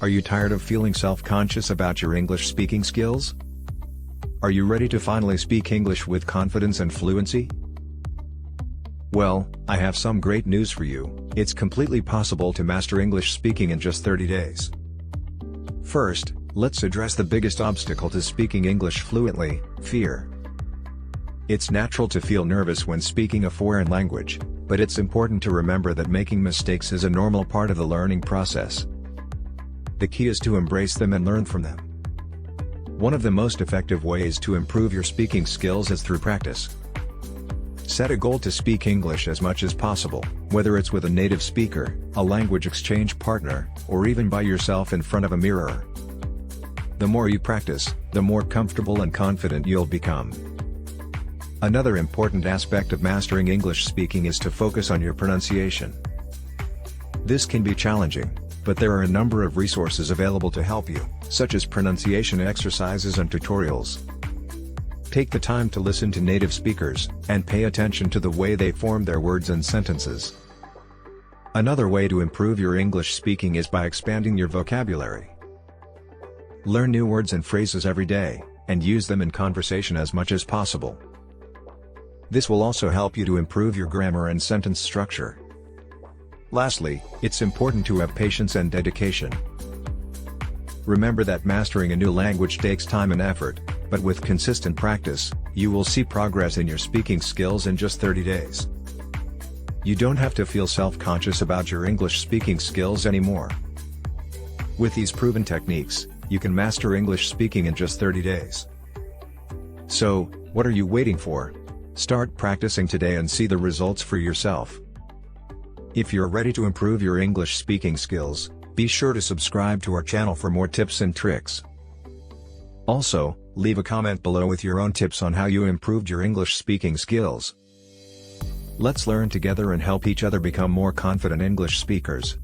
Are you tired of feeling self-conscious about your English speaking skills? Are you ready to finally speak English with confidence and fluency? Well, I have some great news for you. It's completely possible to master English speaking in just 30 days. First, let's address the biggest obstacle to speaking English fluently: fear. It's natural to feel nervous when speaking a foreign language, but it's important to remember that making mistakes is a normal part of the learning process. The key is to embrace them and learn from them. One of the most effective ways to improve your speaking skills is through practice. Set a goal to speak English as much as possible, whether it's with a native speaker, a language exchange partner, or even by yourself in front of a mirror. The more you practice, the more comfortable and confident you'll become. Another important aspect of mastering English speaking is to focus on your pronunciation. This can be challenging, but there are a number of resources available to help you, such as pronunciation exercises and tutorials. Take the time to listen to native speakers, and pay attention to the way they form their words and sentences. Another way to improve your English speaking is by expanding your vocabulary. Learn new words and phrases every day, and use them in conversation as much as possible. This will also help you to improve your grammar and sentence structure. Lastly, it's important to have patience and dedication. Remember that mastering a new language takes time and effort, but with consistent practice, you will see progress in your speaking skills in just 30 days. You don't have to feel self-conscious about your English speaking skills anymore. With these proven techniques, you can master English speaking in just 30 days. So, what are you waiting for? Start practicing today and see the results for yourself. If you're ready to improve your English speaking skills, be sure to subscribe to our channel for more tips and tricks. Also, leave a comment below with your own tips on how you improved your English speaking skills. Let's learn together and help each other become more confident English speakers.